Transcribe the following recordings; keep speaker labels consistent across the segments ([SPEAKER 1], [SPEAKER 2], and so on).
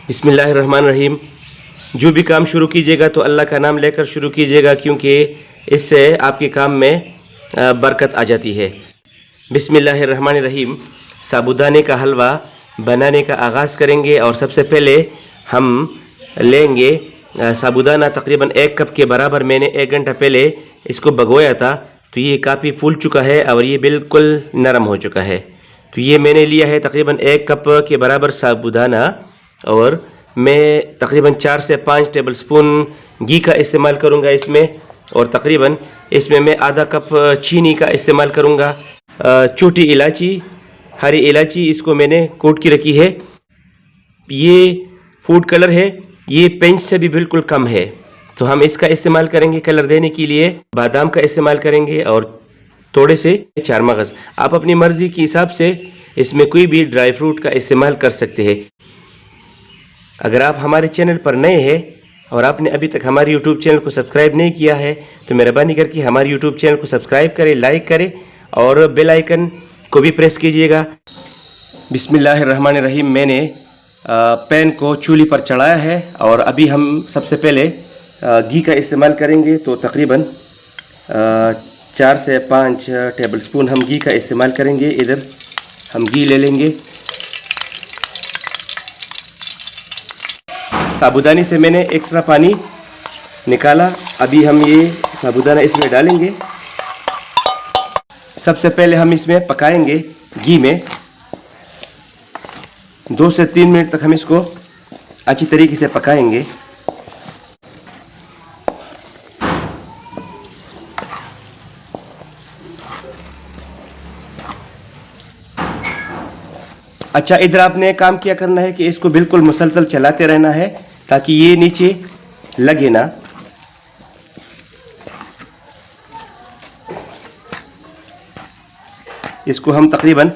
[SPEAKER 1] बिस्मिल्लाहिर्रहमानिर्रहीम। जो भी काम शुरू कीजिएगा तो अल्लाह का नाम लेकर शुरू कीजिएगा, क्योंकि इससे आपके काम में बरकत आ जाती है। बिस्मिल्लाहिर्रहमानिर्रहीम। साबूदाने का हलवा बनाने का आगाज़ करेंगे और सबसे पहले हम लेंगे साबूदाना। तकरीबन 1 कप के बराबर मैंने 1 घंटा पहले इसको भगोया था, तो ये काफ़ी फूल चुका है और ये बिल्कुल नरम हो चुका है। तो ये मैंने लिया है तकरीबन 1 कप के बराबर साबूदाना, और मैं तकरीबन 4 से 5 टेबल स्पून घी का इस्तेमाल करूँगा इसमें, और तकरीबन इसमें मैं आधा कप चीनी का इस्तेमाल करूँगा। छोटी इलायची, हरी इलायची, इसको मैंने कूट की रखी है। ये फूड कलर है, ये पिंच से भी बिल्कुल कम है, तो हम इसका इस्तेमाल करेंगे कलर देने के लिए। बादाम का इस्तेमाल करेंगे और थोड़े से चार मगज़। आप अपनी मर्ज़ी के हिसाब से इसमें कोई भी ड्राई फ्रूट का इस्तेमाल कर सकते हैं। अगर आप हमारे चैनल पर नए हैं और आपने अभी तक हमारे यूट्यूब चैनल को सब्सक्राइब नहीं किया है तो मेहरबानी करके हमारे यूट्यूब चैनल को सब्सक्राइब करें, लाइक करें और बेल आइकन को भी प्रेस कीजिएगा। बिस्मिल्लाहिर्रहमानिर्रहीम। मैंने पैन को चूल्हे पर चढ़ाया है और अभी हम सबसे पहले घी का इस्तेमाल करेंगे। तो तकरीबन 4 से 5 टेबल स्पून हम घी का इस्तेमाल करेंगे। इधर हम घी ले लेंगे। साबूदाने से मैंने एक्स्ट्रा पानी निकाला। अभी हम ये साबूदाना इसमें डालेंगे। सबसे पहले हम इसमें पकाएंगे घी में 2 से 3 मिनट तक हम इसको अच्छी तरीके से पकाएंगे। अच्छा, इधर आपने काम किया करना है कि इसको बिल्कुल मुसलसल चलाते रहना है ताकि ये नीचे लगे ना। इसको हम तकरीबन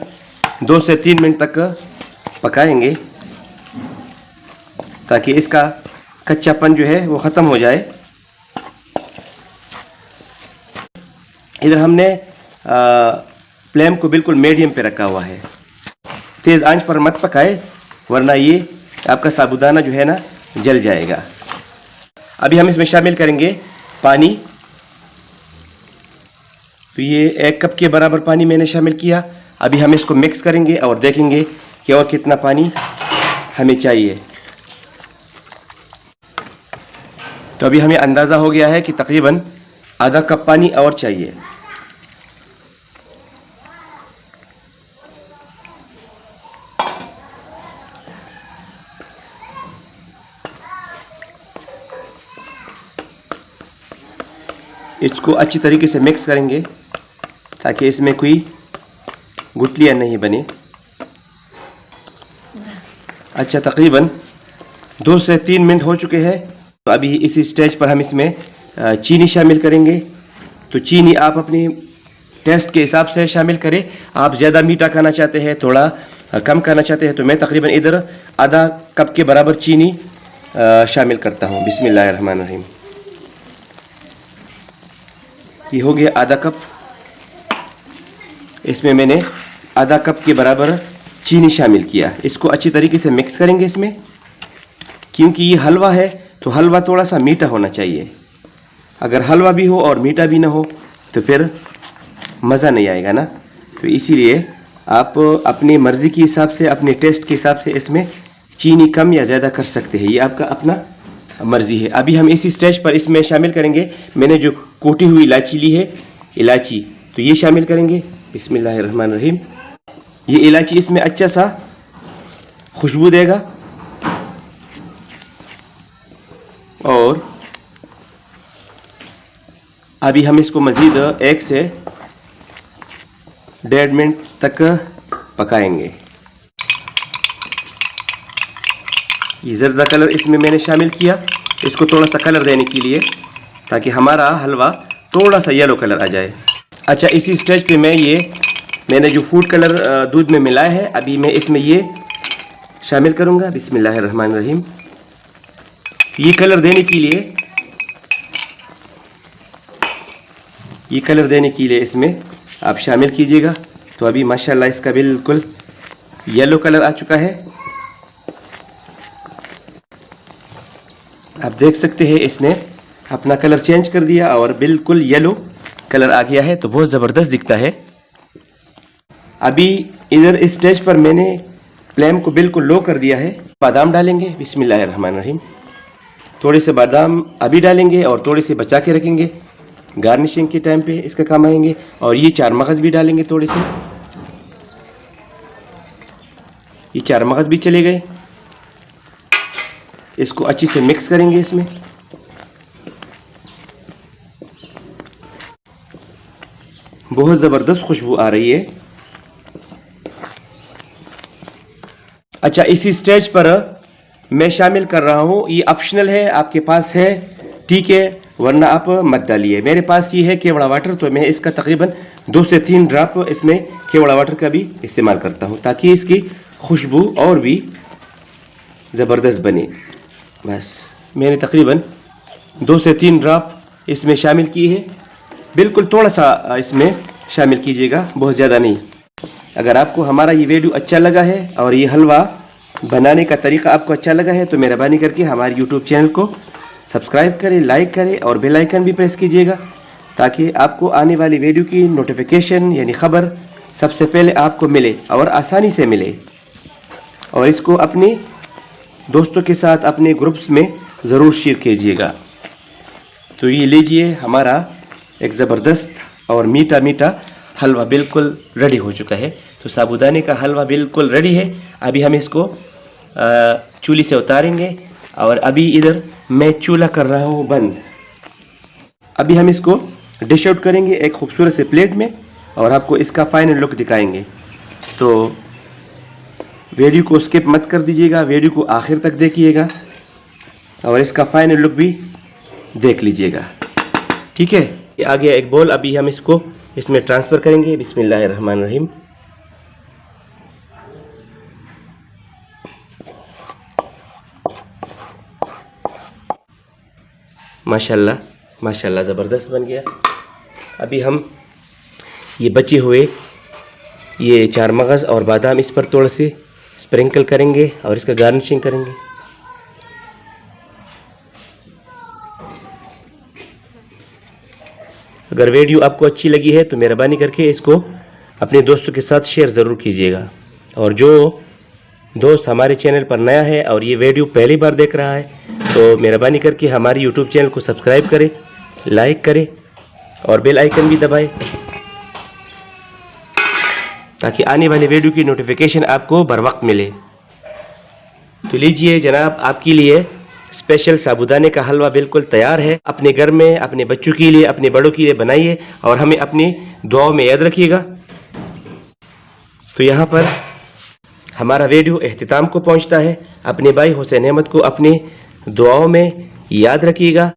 [SPEAKER 1] 2 से 3 मिनट तक पकाएंगे ताकि इसका कच्चापन जो है वो ख़त्म हो जाए। इधर हमने फ्लेम को बिल्कुल मीडियम पे रखा हुआ है। तेज़ आंच पर मत पकाए वरना ये आपका साबूदाना जो है ना जल जाएगा। अभी हम इसमें शामिल करेंगे पानी। तो ये 1 कप के बराबर पानी मैंने शामिल किया। अभी हम इसको मिक्स करेंगे और देखेंगे कि और कितना पानी हमें चाहिए। तो अभी हमें अंदाज़ा हो गया है कि तकरीबन आधा कप पानी और चाहिए। इसको अच्छी तरीके से मिक्स करेंगे ताकि इसमें कोई गुठलियाँ नहीं बने। अच्छा, तकरीबन 2 से 3 मिनट हो चुके हैं। तो अभी इसी स्टेज पर हम इसमें चीनी शामिल करेंगे। तो चीनी आप अपनी टेस्ट के हिसाब से शामिल करें। आप ज़्यादा मीठा खाना चाहते हैं, थोड़ा कम खाना चाहते हैं, तो मैं तकरीबन इधर आधा कप के बराबर चीनी शामिल करता हूँ। बिस्मिल्लाहिर्रहमानिर्रहीम। ये हो गया आधा कप। इसमें मैंने आधा कप के बराबर चीनी शामिल किया। इसको अच्छी तरीके से मिक्स करेंगे इसमें, क्योंकि ये हलवा है तो हलवा थोड़ा सा मीठा होना चाहिए। अगर हलवा भी हो और मीठा भी ना हो तो फिर मज़ा नहीं आएगा ना। तो इसीलिए आप अपनी मर्ज़ी के हिसाब से, अपने टेस्ट के हिसाब से इसमें चीनी कम या ज़्यादा कर सकते हैं। ये आपका अपना मर्ज़ी है। अभी हम इसी स्टेज पर इसमें शामिल करेंगे, मैंने जो कूटी हुई इलायची ली है, इलायची, तो ये शामिल करेंगे। बिस्मिल्लाहिर्रहमानिर्रहीम। ये इलायची इसमें अच्छा सा खुशबू देगा। और अभी हम इसको मज़ीद 1 से 1.5 मिनट तक पकाएंगे। ये ज़र्दा कलर इसमें मैंने शामिल किया, इसको थोड़ा सा कलर देने के लिए, ताकि हमारा हलवा थोड़ा सा येलो कलर आ जाए। अच्छा, इसी स्टेज पे मैंने जो फूड कलर दूध में मिलाया है, अभी मैं इसमें ये शामिल करूँगा। बिस्मिल्लाहिर्रहमानिर्रहीम। ये कलर देने के लिए इसमें आप शामिल कीजिएगा। तो अभी माशाल्लाह इसका बिल्कुल येलो कलर आ चुका है। आप देख सकते हैं इसने अपना कलर चेंज कर दिया और बिल्कुल येलो कलर आ गया है, तो बहुत ज़बरदस्त दिखता है। अभी इधर इस स्टेज पर मैंने फ्लेम को बिल्कुल लो कर दिया है। बादाम डालेंगे, बिस्मिल्लाहिर्रहमानिर्रहीम। थोड़े से बादाम अभी डालेंगे और थोड़े से बचा के रखेंगे, गार्निशिंग के टाइम पे इसका काम आएंगे। और ये चार मगज़ भी डालेंगे थोड़े से, ये चार मगज़ भी चले गए। इसको अच्छी से मिक्स करेंगे इसमें। बहुत ज़बरदस्त खुशबू आ रही है। अच्छा, इसी स्टेज पर मैं शामिल कर रहा हूँ, ये ऑप्शनल है, आपके पास है ठीक है, वरना आप मत डालिए। मेरे पास ये है केवड़ा वाटर, तो मैं इसका तकरीबन 2 से 3 ड्रॉप इसमें केवड़ा वाटर का भी इस्तेमाल करता हूँ, ताकि इसकी खुशबू और भी ज़बरदस्त बने। बस मैंने तकरीबन 2 से 3 ड्रॉप इसमें शामिल किए हैं। बिल्कुल थोड़ा सा इसमें शामिल कीजिएगा, बहुत ज़्यादा नहीं। अगर आपको हमारा ये वीडियो अच्छा लगा है और ये हलवा बनाने का तरीका आपको अच्छा लगा है, तो मेहरबानी करके हमारे यूट्यूब चैनल को सब्सक्राइब करें, लाइक करें और बेल आइकन भी प्रेस कीजिएगा, ताकि आपको आने वाली वीडियो की नोटिफिकेशन यानी ख़बर सबसे पहले आपको मिले और आसानी से मिले। और इसको अपने दोस्तों के साथ अपने ग्रुप्स में ज़रूर शेयर कीजिएगा। तो ये लीजिए, हमारा एक ज़बरदस्त और मीठा मीठा हलवा बिल्कुल रेडी हो चुका है। तो साबूदाने का हलवा बिल्कुल रेडी है। अभी हम इसको चूल्हे से उतारेंगे और अभी इधर मैं चूल्हा कर रहा हूँ बंद। अभी हम इसको डिश आउट करेंगे एक खूबसूरत से प्लेट में और आपको इसका फाइनल लुक दिखाएंगे। तो वीडियो को स्किप मत कर दीजिएगा, वीडियो को आखिर तक देखिएगा और इसका फाइनल लुक भी देख लीजिएगा, ठीक है। आ गया एक बोल, अभी हम इसको इसमें ट्रांसफ़र करेंगे। बिस्मिल्लाहिर्रहमानिर्रहीम। माशाल्लाह माशाल्लाह ज़बरदस्त बन गया। अभी हम ये बचे हुए ये चार मगज़ और बादाम इस पर थोड़े से स्प्रिंकल करेंगे और इसका गार्निशिंग करेंगे। अगर वीडियो आपको अच्छी लगी है तो मेहरबानी करके इसको अपने दोस्तों के साथ शेयर ज़रूर कीजिएगा। और जो दोस्त हमारे चैनल पर नया है और ये वीडियो पहली बार देख रहा है, तो मेहरबानी करके हमारे यूट्यूब चैनल को सब्सक्राइब करें, लाइक करें और बेल आइकन भी दबाएं, ताकि आने वाले वीडियो की नोटिफिकेशन आपको बर वक्त मिले। तो लीजिए जनाब, आपके लिए स्पेशल साबूदाने का हलवा बिल्कुल तैयार है। अपने घर में अपने बच्चों के लिए, अपने बड़ों के लिए बनाइए और हमें अपनी दुआओं में याद रखिएगा। तो यहाँ पर हमारा वीडियो इख्तिताम को पहुँचता है। अपने भाई हुसैन अहमद को अपनी दुआओं में याद रखिएगा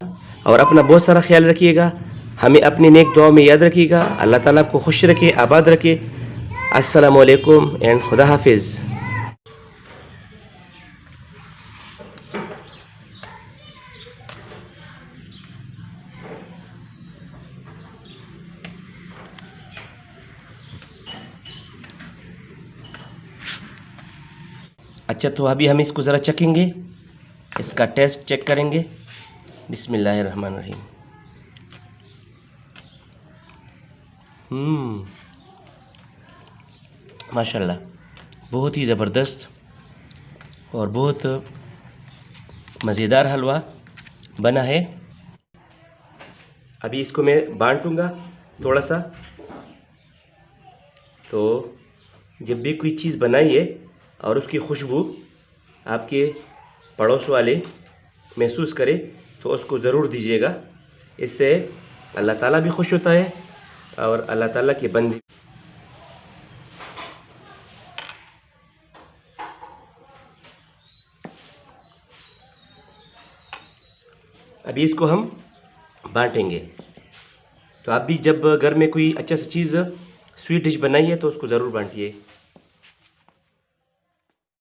[SPEAKER 1] और अपना बहुत सारा ख्याल रखिएगा। हमें अपनी नेक दुआओं में याद रखिएगा। अल्लाह ताला आपको खुश रखे, आबाद रखे। अस्सलामु अलैकुम एंड खुदा हाफिज़। अच्छा, तो अभी हम इसको ज़रा चखेंगे, इसका टेस्ट चेक करेंगे। बिस्मिल्लाहिर्रहमानिर्रहीम। माशाल्लाह, बहुत ही ज़बरदस्त और बहुत मज़ेदार हलवा बना है। अभी इसको मैं बांटूंगा थोड़ा सा। तो जब भी कोई चीज़ बनाइए और उसकी खुशबू आपके पड़ोस वाले महसूस करें, तो उसको ज़रूर दीजिएगा। इससे अल्लाह ताला भी खुश होता है और अल्लाह ताला के बंदे। अभी इसको हम बांटेंगे। तो आप भी जब घर में कोई अच्छा सी चीज़ स्वीट डिश बनाइए तो उसको ज़रूर बांटिए।